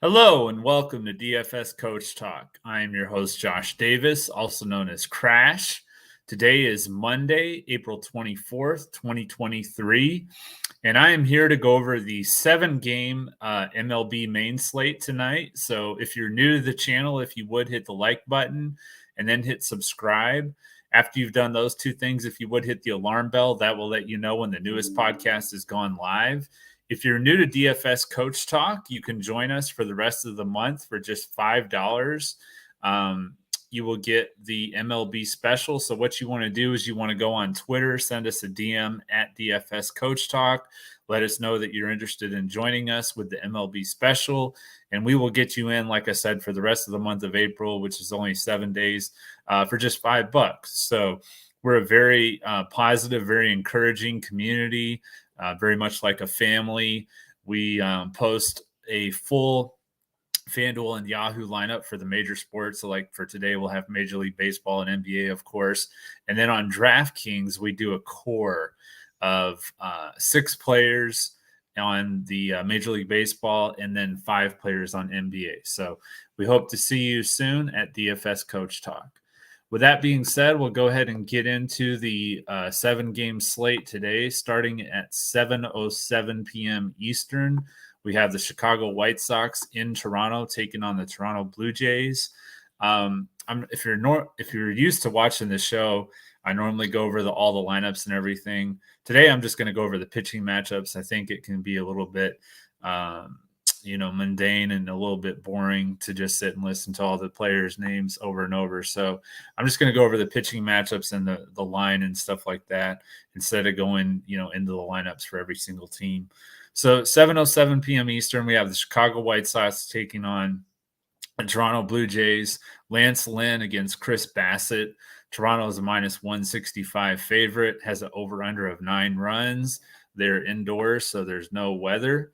Hello and welcome to DFS Coach Talk. I am your host, Josh Davis, also known as Crash. Today is Monday, April 24th, 2023, and I am here to go over the 7-game MLB main slate tonight. So if you're new to the channel, if you would hit the like button and then hit subscribe. After you've done those two things, if you would hit the alarm bell, that will let you know when the newest podcast is gone live. If you're new to DFS Coach Talk, you can join us for the rest of the month for just $5. You will get the MLB special. So what you want to do is you want to go on Twitter, send us a DM at DFS Coach Talk. Let us know that you're interested in joining us with the MLB special, and we will get you in, like I said, for the rest of the month of April, which is only 7 days, for just $5. So we're a very positive, very encouraging community. Very much like a family. We post a full Fanduel and Yahoo lineup for the major sports. So like for today, we'll have Major League Baseball and NBA, of course. And then on Draftkings, we do a core of 6 players on the Major League Baseball and then 5 players on NBA. So we hope to see you soon at DFS Coach Talk. With that being said, we'll go ahead and get into the 7-game slate today, starting at 7:07 p.m. Eastern. We have the Chicago White Sox in Toronto taking on the Toronto Blue Jays. If you're used to watching the show, I normally go over all the lineups and everything. Today, I'm just going to go over the pitching matchups. I think it can be a little bit mundane and a little bit boring to just sit and listen to all the players' names over and over. So I'm just going to go over the pitching matchups and the line and stuff like that instead of going, into the lineups for every single team. So 7:07 p.m. Eastern, we have the Chicago White Sox taking on the Toronto Blue Jays. Lance Lynn against Chris Bassett. Toronto is a -165 favorite, has an over-under of 9 runs. They're indoors, so there's no weather.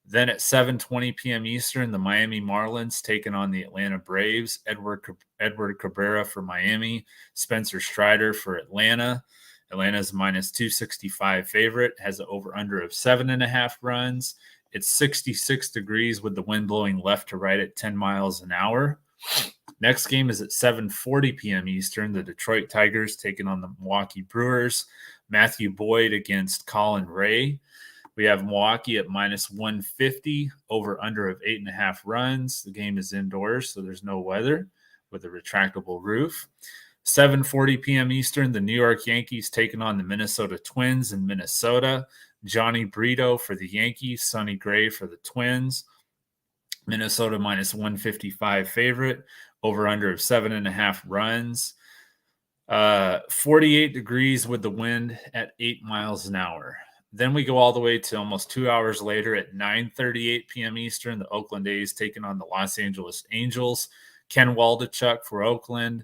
Then at 7:20 p.m. Eastern, the Miami Marlins taking on the Atlanta Braves. Edward Cabrera for Miami, Spencer Strider for Atlanta. Atlanta's -265 favorite, has an over-under of 7.5 runs. It's 66 degrees with the wind blowing left to right at 10 miles an hour. Next game is at 7:40 p.m. Eastern. The Detroit Tigers taking on the Milwaukee Brewers. Matthew Boyd against Colin Ray. We have Milwaukee at -150, over under of 8.5 runs. The game is indoors, so there's no weather with a retractable roof. 7:40 p.m. Eastern, the New York Yankees taking on the Minnesota Twins in Minnesota. Johnny Brito for the Yankees, Sonny Gray for the Twins. Minnesota -155 favorite, over under of 7.5 runs. 48 degrees with the wind at 8 miles an hour. Then we go all the way to almost 2 hours later at 9:38 p.m. Eastern. The Oakland A's taking on the Los Angeles Angels. Ken Waldichuk for Oakland.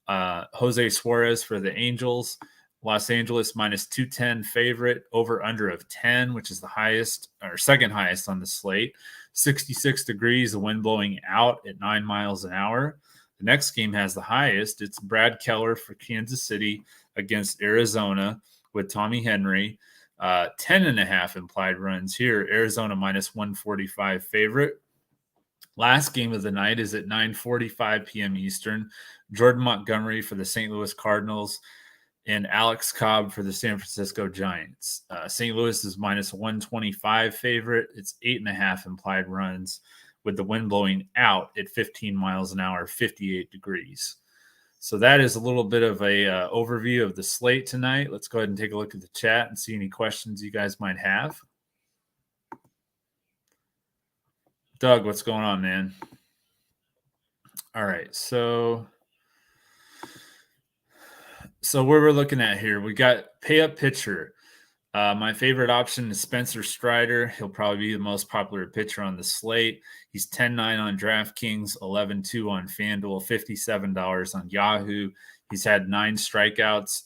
Jose Suarez for the Angels. Los Angeles -210 favorite, over under of 10, which is the highest or second highest on the slate. 66 degrees, the wind blowing out at 9 miles an hour. The next game has the highest. It's Brad Keller for Kansas City against Arizona with Tommy Henry. 10.5 implied runs here. Arizona -145 favorite. Last game of the night is at 9:45 p.m. Eastern. Jordan Montgomery for the St. Louis Cardinals and Alex Cobb for the San Francisco Giants. St. Louis is -125 favorite. It's 8.5 implied runs with the wind blowing out at 15 miles an hour, 58 degrees. So that is a little bit of a overview of the slate tonight. Let's go ahead and take a look at the chat and see any questions you guys might have. Doug, what's going on, man? All right, so what we're looking at here, we got pay up pitcher. My favorite option is Spencer Strider. He'll probably be the most popular pitcher on the slate. He's 10-9 on DraftKings, 11-2 on Fanduel, $57 on Yahoo. He's had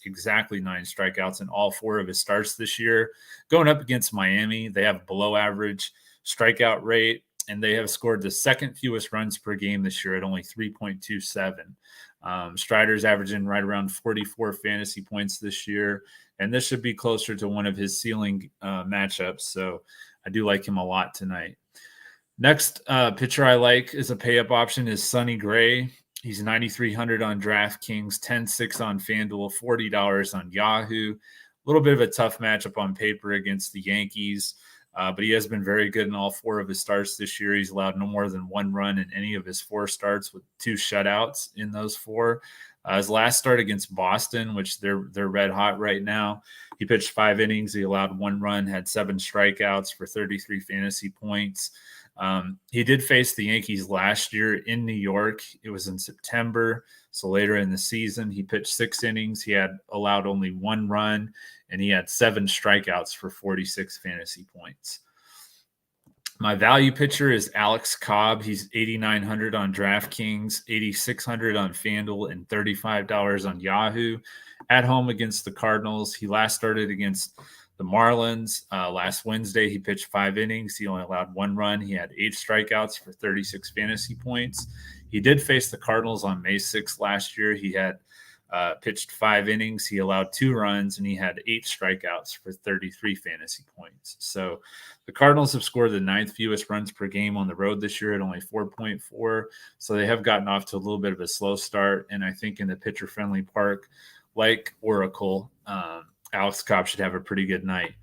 exactly nine strikeouts in all 4 of his starts this year. Going up against Miami, they have below average strikeout rate, and they have scored the second fewest runs per game this year at only 3.27. Strider's averaging right around 44 fantasy points this year, and this should be closer to one of his ceiling matchups. So I do like him a lot tonight. Next pitcher I like is a pay-up option is Sonny Gray. He's 9,300 on DraftKings, 10-6 on Fanduel, $40 on Yahoo. A little bit of a tough matchup on paper against the Yankees, but he has been very good in all 4 of his starts this year. He's allowed no more than 1 run in any of his 4 starts with 2 shutouts in those 4. His last start against Boston, which they're red hot right now, he pitched 5 innings. He allowed 1 run, had 7 strikeouts for 33 fantasy points. He did face the Yankees last year in New York. It was in September. So later in the season, he pitched 6 innings. He had allowed only 1 run, and he had 7 strikeouts for 46 fantasy points. My value pitcher is Alex Cobb. He's 8,900 on DraftKings, 8,600 on FanDuel, and $35 on Yahoo. At home against the Cardinals. He last started against the Marlins last Wednesday. He pitched 5 innings. He only allowed 1 run. He had 8 strikeouts for 36 fantasy points. He did face the Cardinals on May 6th last year. He had pitched 5 innings. He allowed 2 runs, and he had 8 strikeouts for 33 fantasy points. So the Cardinals have scored the 9th fewest runs per game on the road this year at only 4.4. So they have gotten off to a little bit of a slow start. And I think in the pitcher-friendly park like Oracle, Alex Cobb should have a pretty good night.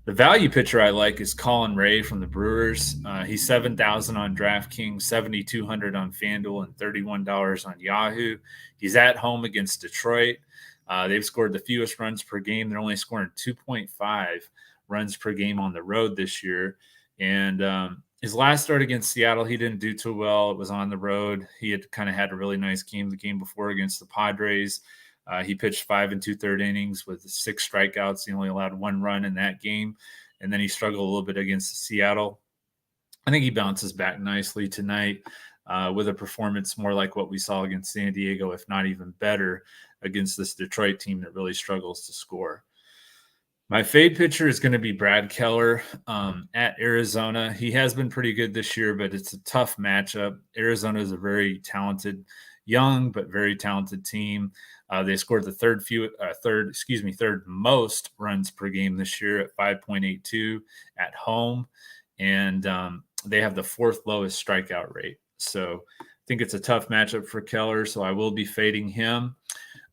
The value pitcher I like is Colin Ray from the Brewers. He's 7,000 on DraftKings, 7,200 on FanDuel, and $31 on Yahoo. He's at home against Detroit. They've scored the fewest runs per game. They're only scoring 2.5 runs per game on the road this year. And his last start against Seattle, he didn't do too well. It was on the road. He had kind of had a really nice game the game before against the Padres. He pitched 5 2/3 innings with 6 strikeouts. He only allowed 1 run in that game. And then he struggled a little bit against Seattle. I think he bounces back nicely tonight with a performance more like what we saw against San Diego, if not even better, against this Detroit team that really struggles to score. My fade pitcher is going to be Brad Keller at Arizona. He has been pretty good this year, but it's a tough matchup. Arizona is a very talented, young but very talented team. They scored the third most runs per game this year at 5.82 at home, and they have the 4th lowest strikeout rate. So I think it's a tough matchup for Keller, so I will be fading him.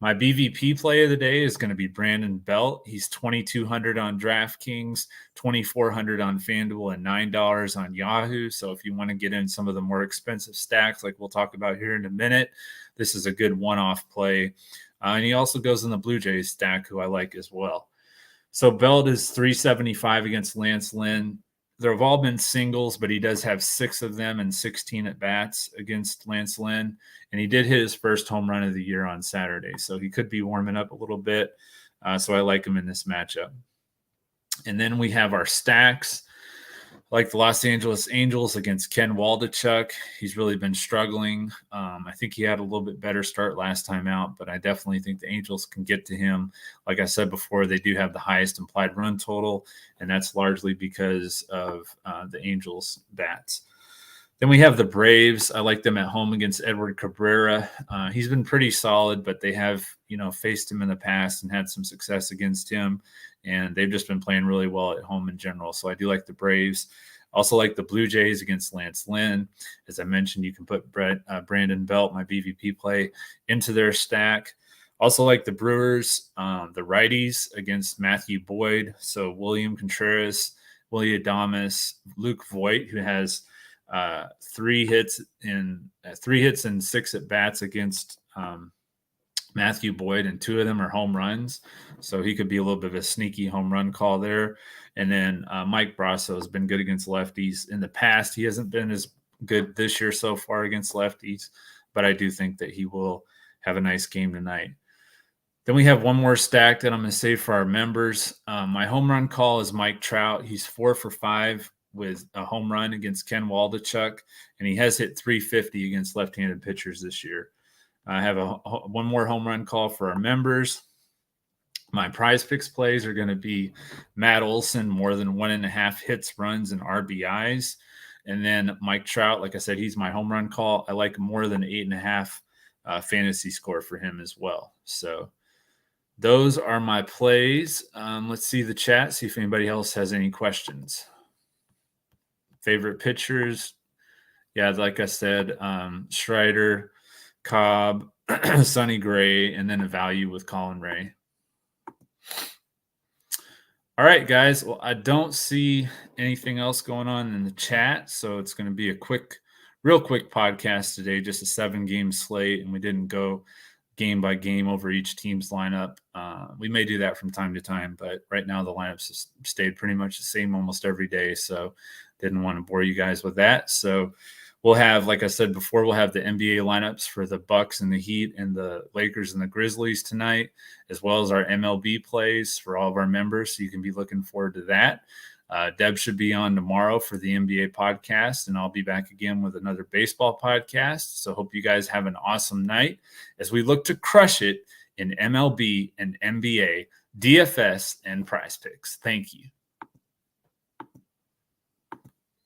My BVP play of the day is going to be Brandon Belt. He's 2,200 on DraftKings, 2,400 on FanDuel, and $9 on Yahoo. So if you want to get in some of the more expensive stacks, like we'll talk about here in a minute, this is a good one-off play. And he also goes in the Blue Jays stack, who I like as well. So Belt is 375 against Lance Lynn. There have all been singles, but he does have 6 of them and 16 at-bats against Lance Lynn. And he did hit his first home run of the year on Saturday. So he could be warming up a little bit. So I like him in this matchup. And then we have our stacks, like the Los Angeles Angels against Ken Waldichuk. He's really been struggling. I think he had a little bit better start last time out, but I definitely think the Angels can get to him. Like I said before, they do have the highest implied run total, and that's largely because of the Angels' bats. Then we have the Braves. I like them at home against Edward Cabrera. He's been pretty solid, but they have, faced him in the past and had some success against him. And they've just been playing really well at home in general. So I do like the Braves. Also like the Blue Jays against Lance Lynn. As I mentioned, you can put Brandon Belt, my BVP play, into their stack. Also like the Brewers, the righties against Matthew Boyd. So William Contreras, Willie Adames, Luke Voigt, who has 3 hits and 6 at bats against Matthew Boyd, and 2 of them are home runs. So he could be a little bit of a sneaky home run call there. And then Mike Brasso has been good against lefties in the past. He hasn't been as good this year so far against lefties, but I do think that he will have a nice game tonight. Then we have one more stack that I'm going to save for our members. My home run call is Mike Trout. He's 4 for 5 with a home run against Ken Waldichuk, and he has hit 350 against left-handed pitchers this year. I have one more home run call for our members. My Prizepicks plays are going to be Matt Olson, more than 1.5 hits, runs, and RBIs. And then Mike Trout, like I said, he's my home run call. I like more than 8.5 fantasy score for him as well. So those are my plays. Let's see the chat, see if anybody else has any questions. Favorite pitchers. Yeah, like I said, Strider, Cobb, Sonny Gray, and then a value with Colin Ray. All right, guys. Well, I don't see anything else going on in the chat, so it's going to be a real quick podcast today, just a 7-game slate, and we didn't go game by game over each team's lineup. We may do that from time to time, but right now the lineups have stayed pretty much the same almost every day, so didn't want to bore you guys with that. So we'll have, like I said before, we'll have the NBA lineups for the Bucks and the Heat and the Lakers and the Grizzlies tonight, as well as our MLB plays for all of our members. So you can be looking forward to that. Deb should be on tomorrow for the NBA podcast, and I'll be back again with another baseball podcast. So hope you guys have an awesome night as we look to crush it in MLB and NBA, DFS, and Prizepicks. Thank you.